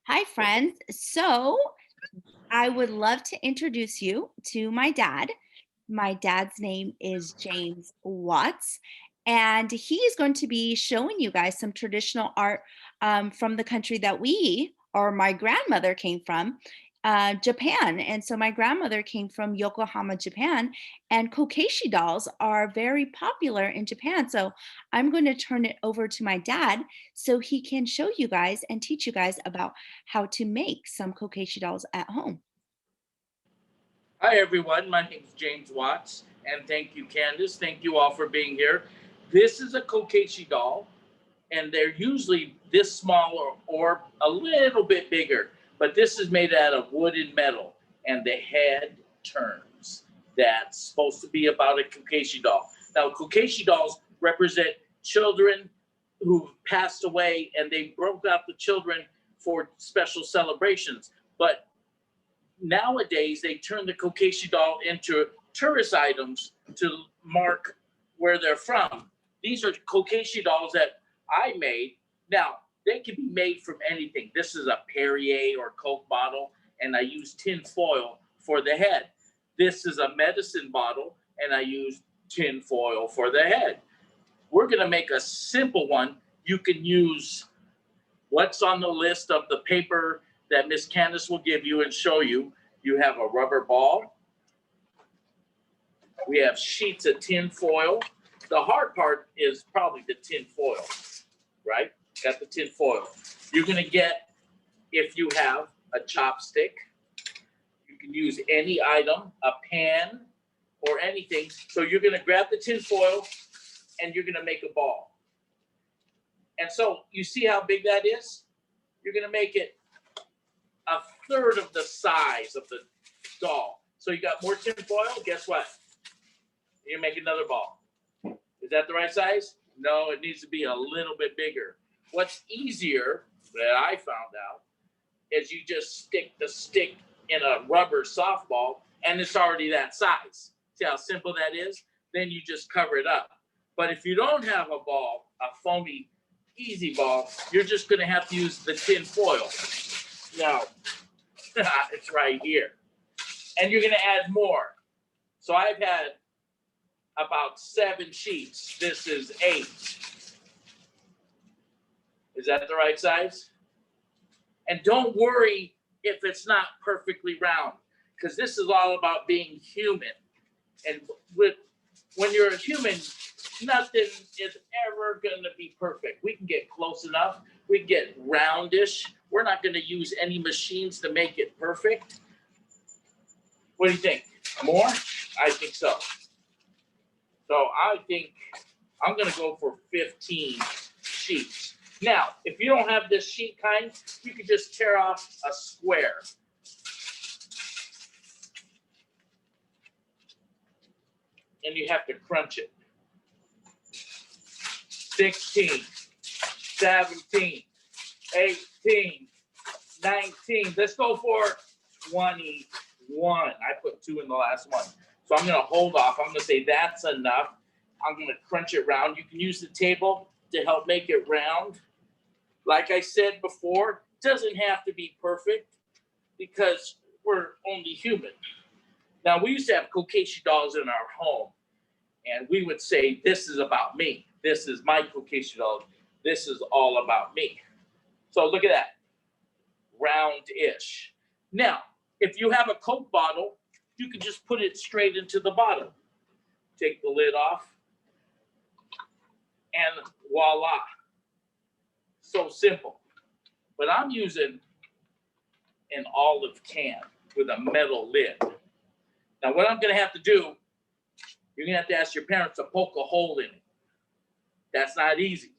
Hi, friends. So, I would love to introduce you to my dad. My dad's name is James Watts, and he is going to be showing you guys some traditional art from the country that we, or my grandmother, came from. Japan. And so my grandmother came from Yokohama, Japan, and Kokeshi dolls are very popular in Japan. So I'm going to turn it over to my dad so he can show you guys and teach you guys about how to make some Kokeshi dolls at home. Hi, everyone. My name is James Watts, and thank you, Candace. Thank you all for being here. This is a Kokeshi doll, and they're usually this small or a little bit bigger, but this is made out of wood and metal, and the head turns. That's supposed to be about a Kokeshi doll. Now, Kokeshi dolls represent children who passed away, and they broke out the children for special celebrations. But nowadays they turn the Kokeshi doll into tourist items to mark where they're from. These are Kokeshi dolls that I made. Now, they can be made from anything. This is a Perrier or Coke bottle, and I use tin foil for the head. This is a medicine bottle, and I use tin foil for the head. We're going to make a simple one. You can use what's on the list of the paper that Miss Candace will give you and show you. You have a rubber ball. We have sheets of tin foil. The hard part is probably the tin foil, right? Got the tin foil. You're going to get, if you have a chopstick, you can use any item, a pan or anything. So you're going to grab the tin foil and you're going to make a ball. And so you see how big that is? You're going to make it a third of the size of the doll. So you got more tin foil. Guess what? You make another ball. Is that the right size? No, it needs to be a little bit bigger. What's easier that I found out is you just stick the stick in a rubber softball and it's already that size. See how simple that is? Then you just cover it up. But if you don't have a ball, a foamy, easy ball, you're just going to have to use the tin foil. Now, it's right here. And you're going to add more. So I've had about 7 sheets. This is 8. Is that the right size? And don't worry if it's not perfectly round, because this is all about being human. And when you're a human, nothing is ever going to be perfect. We can get close enough. We can get roundish. We're not going to use any machines to make it perfect. What do you think? More? I think so. So I think I'm going to go for 15 sheets. Now, if you don't have this sheet kind, you can just tear off a square. And you have to crunch it. 16, 17, 18, 19. Let's go for 21. I put 2 in the last one. So I'm going to hold off. I'm going to say that's enough. I'm going to crunch it round. You can use the table to help make it round. Like I said before, it doesn't have to be perfect because we're only human. Now, we used to have Kokeshi dolls in our home, and we would say, this is about me. This is my Kokeshi doll. This is all about me. So look at that, round-ish. Now, if you have a Coke bottle, you can just put it straight into the bottom. Take the lid off, and voila. So simple. But I'm using an olive can with a metal lid. Now, what I'm going to have to do, you're going to have to ask your parents to poke a hole in it. That's not easy.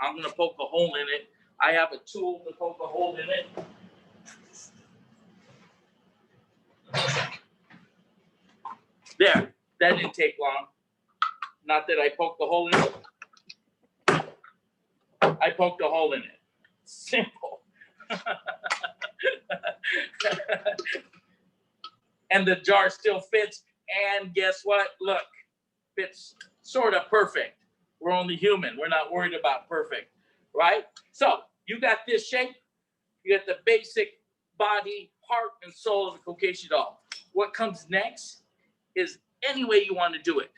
I'm going to poke a hole in it. I have a tool to poke a hole in it. There, that didn't take long. Not that I poked a hole in it. I poked a hole in it. Simple. And the jar still fits. And guess what? Look, fits sort of perfect. We're only human. We're not worried about perfect, right? So you got this shape. You got the basic body, heart, and soul of the Kokeshi doll. What comes next is any way you want to do it.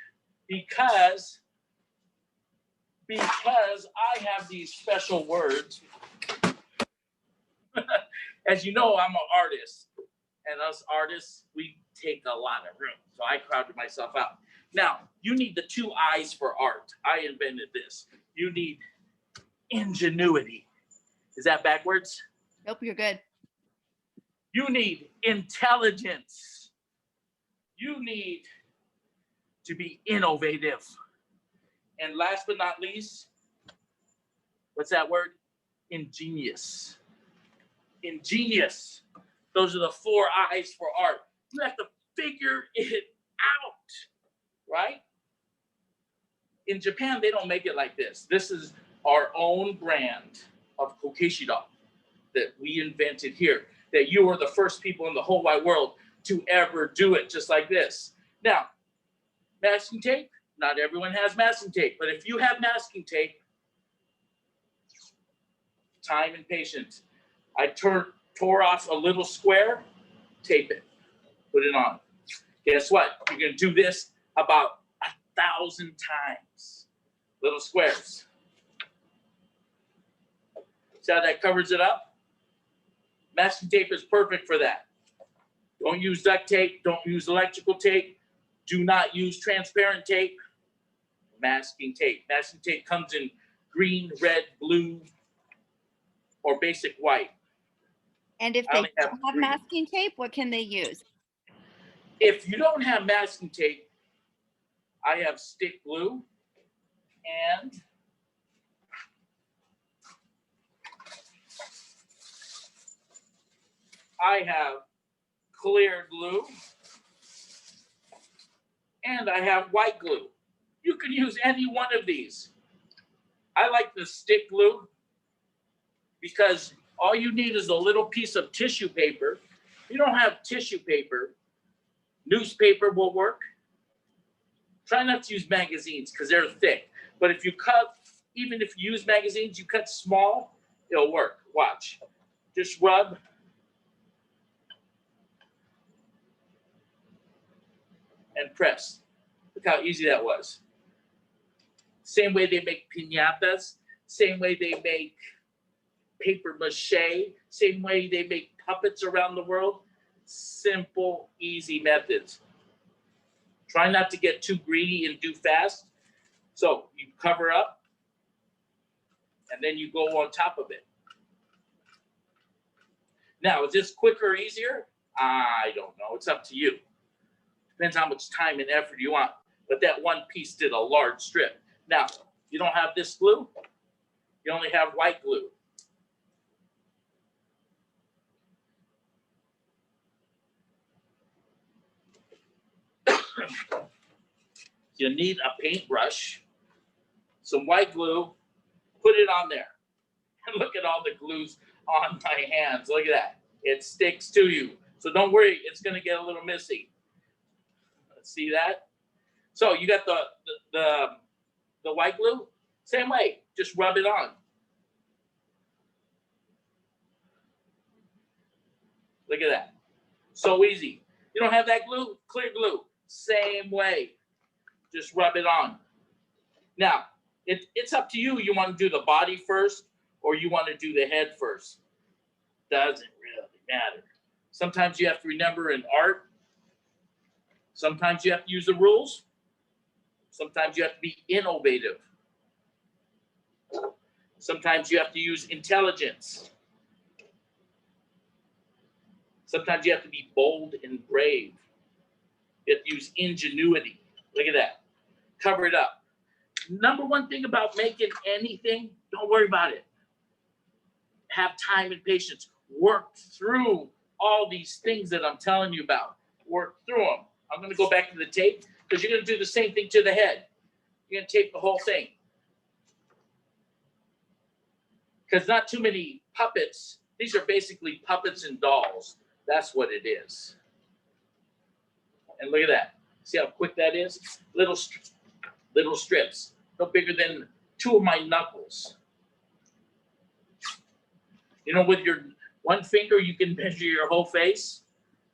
Because I have these special words. As you know, I'm an artist. And us artists, we take a lot of room. So I crowded myself out. Now, you need the 2 I's for art. I invented this. You need ingenuity. Is that backwards? Nope, you're good. You need intelligence. You need to be innovative. And last but not least, what's that word? Ingenious. Ingenious. Those are the 4 I's for art. You have to figure it out, right? In Japan, they don't make it like this. This is our own brand of Kokeshi doll that we invented here, that you are the first people in the whole wide world to ever do it just like this. Now, masking tape, not everyone has masking tape, but if you have masking tape, time and patience. I tore off a little square, tape it, put it on. Guess what? You're going to do this about 1,000 times. Little squares. See how that covers it up? Masking tape is perfect for that. Don't use duct tape. Don't use electrical tape. Do not use transparent tape. Masking tape. Masking tape comes in green, red, blue, or basic white. And if they don't have masking tape, what can they use? If you don't have masking tape, I have stick glue and I have clear glue and I have white glue. You can use any one of these. I like the stick glue because all you need is a little piece of tissue paper. If you don't have tissue paper, newspaper will work. Try not to use magazines because they're thick. But if you cut, even if you use magazines, you cut small, it'll work. Watch. Just rub. And press. Look how easy that was. Same way they make piñatas, same way they make paper mache, same way they make puppets around the world. Simple, easy methods. Try not to get too greedy and do fast. So you cover up, and then you go on top of it. Now, is this quicker or easier? I don't know. It's up to you. Depends how much time and effort you want. But that one piece did a large strip. Now, you don't have this glue. You only have white glue. You need a paintbrush, some white glue, put it on there. And look at all the glues on my hands. Look at that. It sticks to you. So don't worry, it's going to get a little messy. See that? So you got the white glue? Same way. Just rub it on. Look at that. So easy. You don't have that glue? Clear glue. Same way. Just rub it on. Now, it's up to you. You want to do the body first or you want to do the head first. Doesn't really matter. Sometimes you have to remember in art, sometimes you have to use the rules. Sometimes you have to be innovative. Sometimes you have to use intelligence. Sometimes you have to be bold and brave. You have to use ingenuity. Look at that. Cover it up. Number one thing about making anything, don't worry about it. Have time and patience. Work through all these things that I'm telling you about. Work through them. I'm going to go back to the tape because you're going to do the same thing to the head. You're going to tape the whole thing. Because not too many puppets. These are basically puppets and dolls. That's what it is. And look at that. See how quick that is? Little strips. No bigger than 2 of my knuckles. You know, One finger, you can measure your whole face,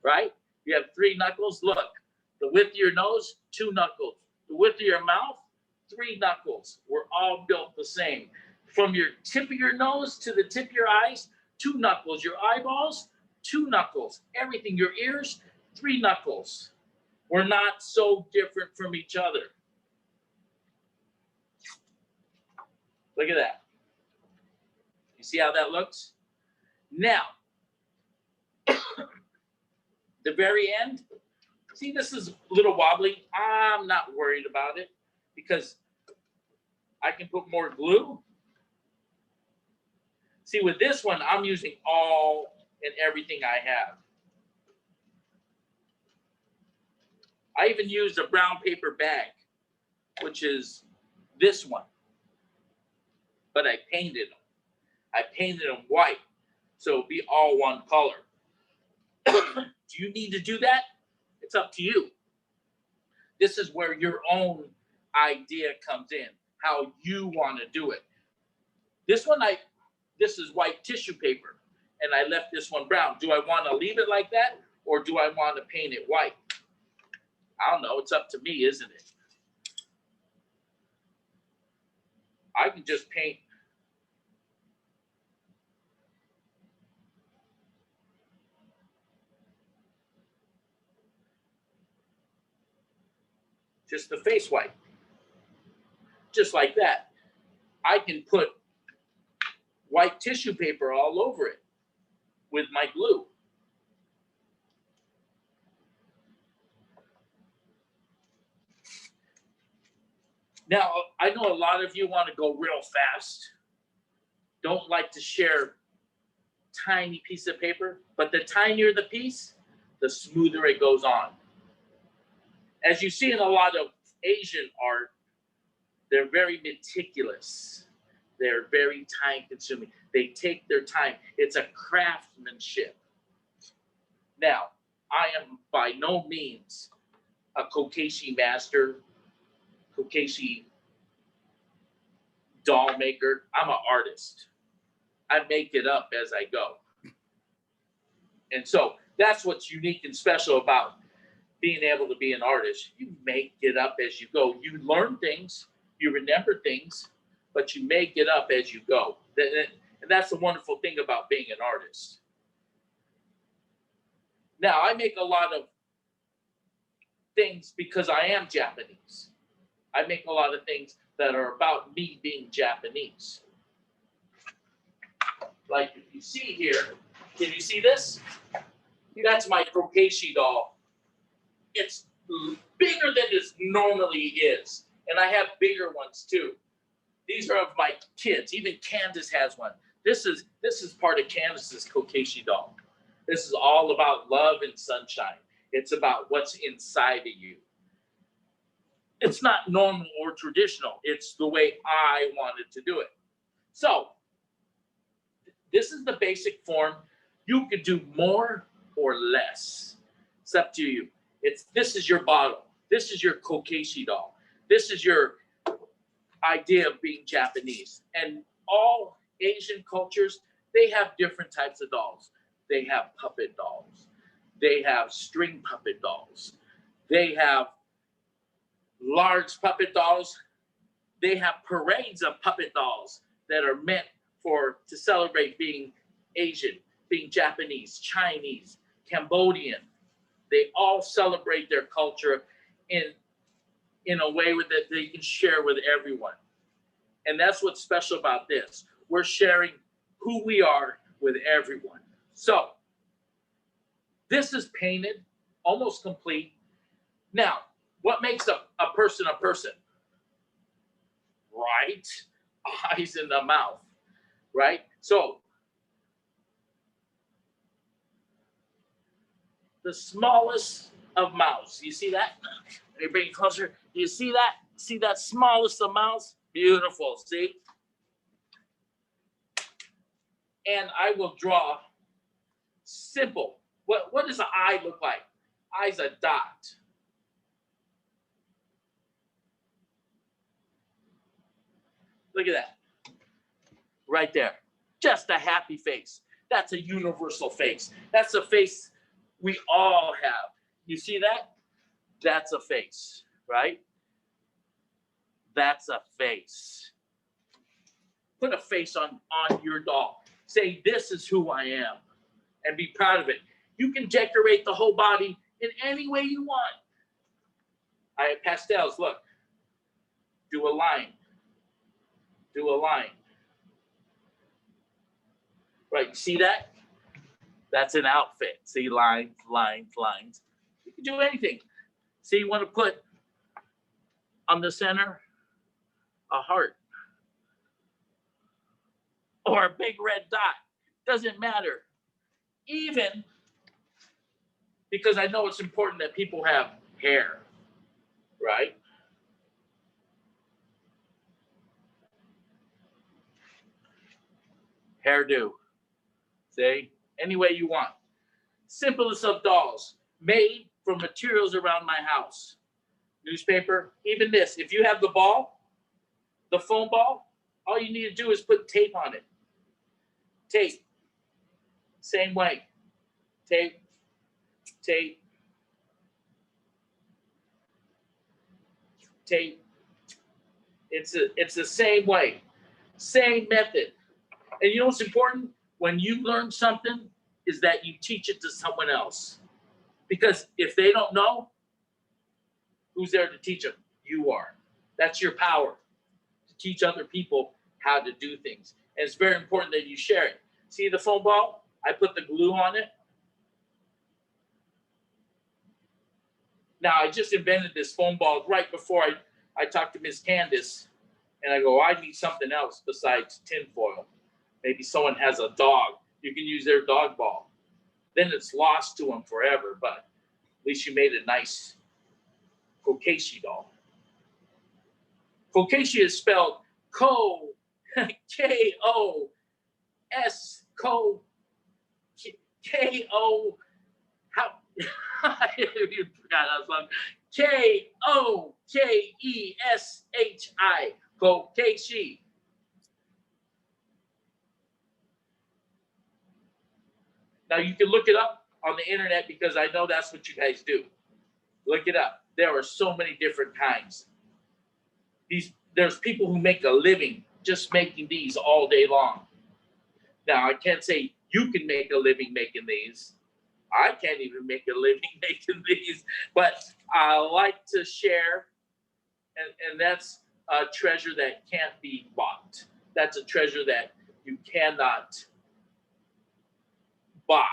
right? You have 3 knuckles. Look, the width of your nose, 2 knuckles. The width of your mouth, 3 knuckles. We're all built the same. From your tip of your nose to the tip of your eyes, 2 knuckles. Your eyeballs, 2 knuckles. Everything, your ears, 3 knuckles. We're not so different from each other. Look at that. You see how that looks? Now, the very end, see, this is a little wobbly. I'm not worried about it because I can put more glue. See, with this one, I'm using all and everything I have. I even used a brown paper bag, which is this one. But I painted them. I painted them white, so it'll be all one color. Do you need to do that? It's up to you. This is where your own idea comes in, how you want to do it. This one, this is white tissue paper, and I left this one brown. Do I want to leave it like that, or do I want to paint it white? I don't know. It's up to me, isn't it? I can just paint. Just the face white. Just like that. I can put white tissue paper all over it with my glue. Now, I know a lot of you want to go real fast. Don't like to share tiny piece of paper, but the tinier the piece, the smoother it goes on. As you see in a lot of Asian art, they're very meticulous. They're very time consuming. They take their time. It's a craftsmanship. Now, I am by no means a Kokeshi master, Kokeshi doll maker. I'm an artist. I make it up as I go. And so that's what's unique and special about being able to be an artist. You make it up as you go. You learn things, you remember things, but you make it up as you go. And that's the wonderful thing about being an artist. Now, I make a lot of things because I am Japanese. I make a lot of things that are about me being Japanese. Like if you see here, can you see this? That's my Kokeshi doll. It's bigger than it normally is. And I have bigger ones too. These are of my kids. Even Candace has one. This is part of Candace's Kokeshi doll. This is all about love and sunshine. It's about what's inside of you. It's not normal or traditional. It's the way I wanted to do it. So this is the basic form. You could do more or less. It's up to you. This is your bottle. This is your Kokeshi doll. This is your idea of being Japanese. And all Asian cultures, they have different types of dolls. They have puppet dolls. They have string puppet dolls. They have large puppet dolls. They have parades of puppet dolls that are meant to celebrate being Asian, being Japanese, Chinese, Cambodian. They all celebrate their culture in a way that they can share with everyone. And that's what's special about this. We're sharing who we are with everyone. So this is painted, almost complete. Now, what makes a person a person? Right? Eyes in the mouth, right? So the smallest of mouths. You see that? Let me bring it closer. Do you see that? See that smallest of mouths? Beautiful, see? And I will draw simple. What does an eye look like? Eye's a dot. Look at that. Right there. Just a happy face. That's a universal face. That's a face we all have. You see that? That's a face, right? That's a face. Put a face on your doll. Say, this is who I am, and be proud of it. You can decorate the whole body in any way you want. I have pastels, look. Do a line. Do a line. Right, you see that? That's an outfit. See, lines, lines, lines. You can do anything. See, you want to put on the center a heart or a big red dot. Doesn't matter. Even because I know it's important that people have hair, right? Hairdo. See? Any way you want. Simplest of dolls, made from materials around my house. Newspaper, even this. If you have the ball, the foam ball, all you need to do is put tape on it. Tape. Same way. Tape. Tape. Tape. It's the same way. Same method. And you know what's important? When you learn something, is that you teach it to someone else. Because if they don't know, who's there to teach them? You are. That's your power, to teach other people how to do things. And it's very important that you share it. See the foam ball? I put the glue on it. Now, I just invented this foam ball right before I talked to Miss Candace, and I go, I need something else besides tinfoil. Maybe someone has a dog. You can use their dog ball. Then it's lost to them forever, but at least you made a nice Kokeshi doll. Kokeshi is spelled K-O-S, K-O, how, I forgot how long. K-O-K-E-S-H-I, Kokeshi. Now you can look it up on the internet because I know that's what you guys do. Look it up. There are so many different kinds. There's people who make a living just making these all day long. Now I can't say you can make a living making these. I can't even make a living making these, but I like to share, and that's a treasure that can't be bought. That's a treasure that you cannot buy,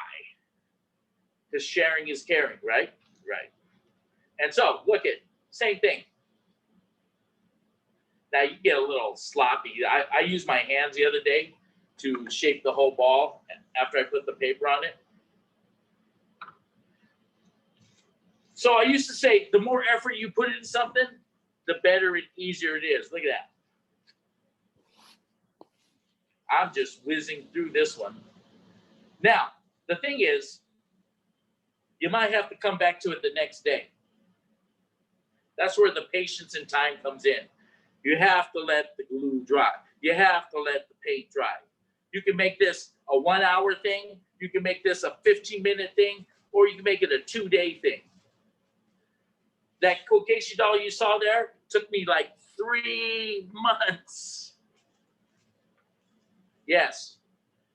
because sharing is caring, right? Right. And so look at, same thing. Now you get a little sloppy. I used my hands the other day to shape the whole ball after I put the paper on it. So I used to say, the more effort you put into something, the better and easier it is. Look at that. I'm just whizzing through this one. Now, the thing is, you might have to come back to it the next day. That's where the patience and time comes in. You have to let the glue dry. You have to let the paint dry. You can make this a 1 hour thing. You can make this a 15-minute thing, or you can make it a 2-day thing. That Kokeshi doll you saw there took me like 3 months. Yes,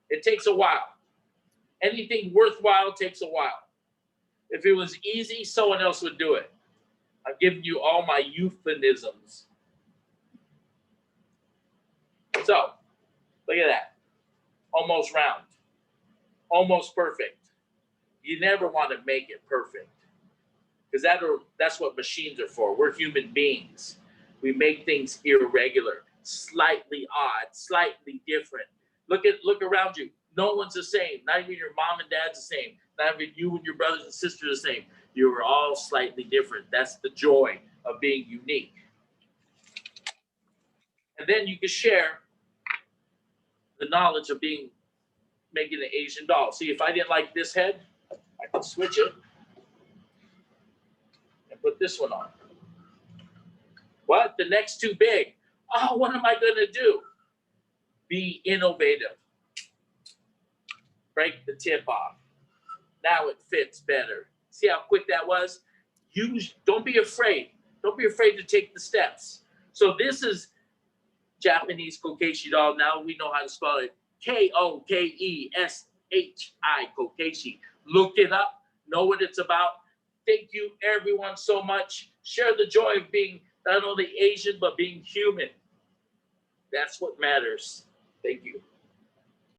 it takes a while. Anything worthwhile takes a while. If it was easy, someone else would do it. I'm giving you all my euphemisms. So, look at that. Almost round. Almost perfect. You never want to make it perfect, because that's what machines are for. We're human beings. We make things irregular, slightly odd, slightly different. Look around you. No one's the same. Not even your mom and dad's the same. Not even you and your brothers and sisters are the same. You are all slightly different. That's the joy of being unique. And then you can share the knowledge of making an Asian doll. See, if I didn't like this head, I could switch it and put this one on. What? The neck's too big. Oh, what am I going to do? Be innovative. break the tip off. Now it fits better. See how quick that was? Don't be afraid. Don't be afraid to take the steps. So this is Japanese Kokeshi doll. Now we know how to spell it. Kokeshi, Kokeshi. Look it up. Know what it's about. Thank you, everyone, so much. Share the joy of being not only Asian, but being human. That's what matters. Thank you.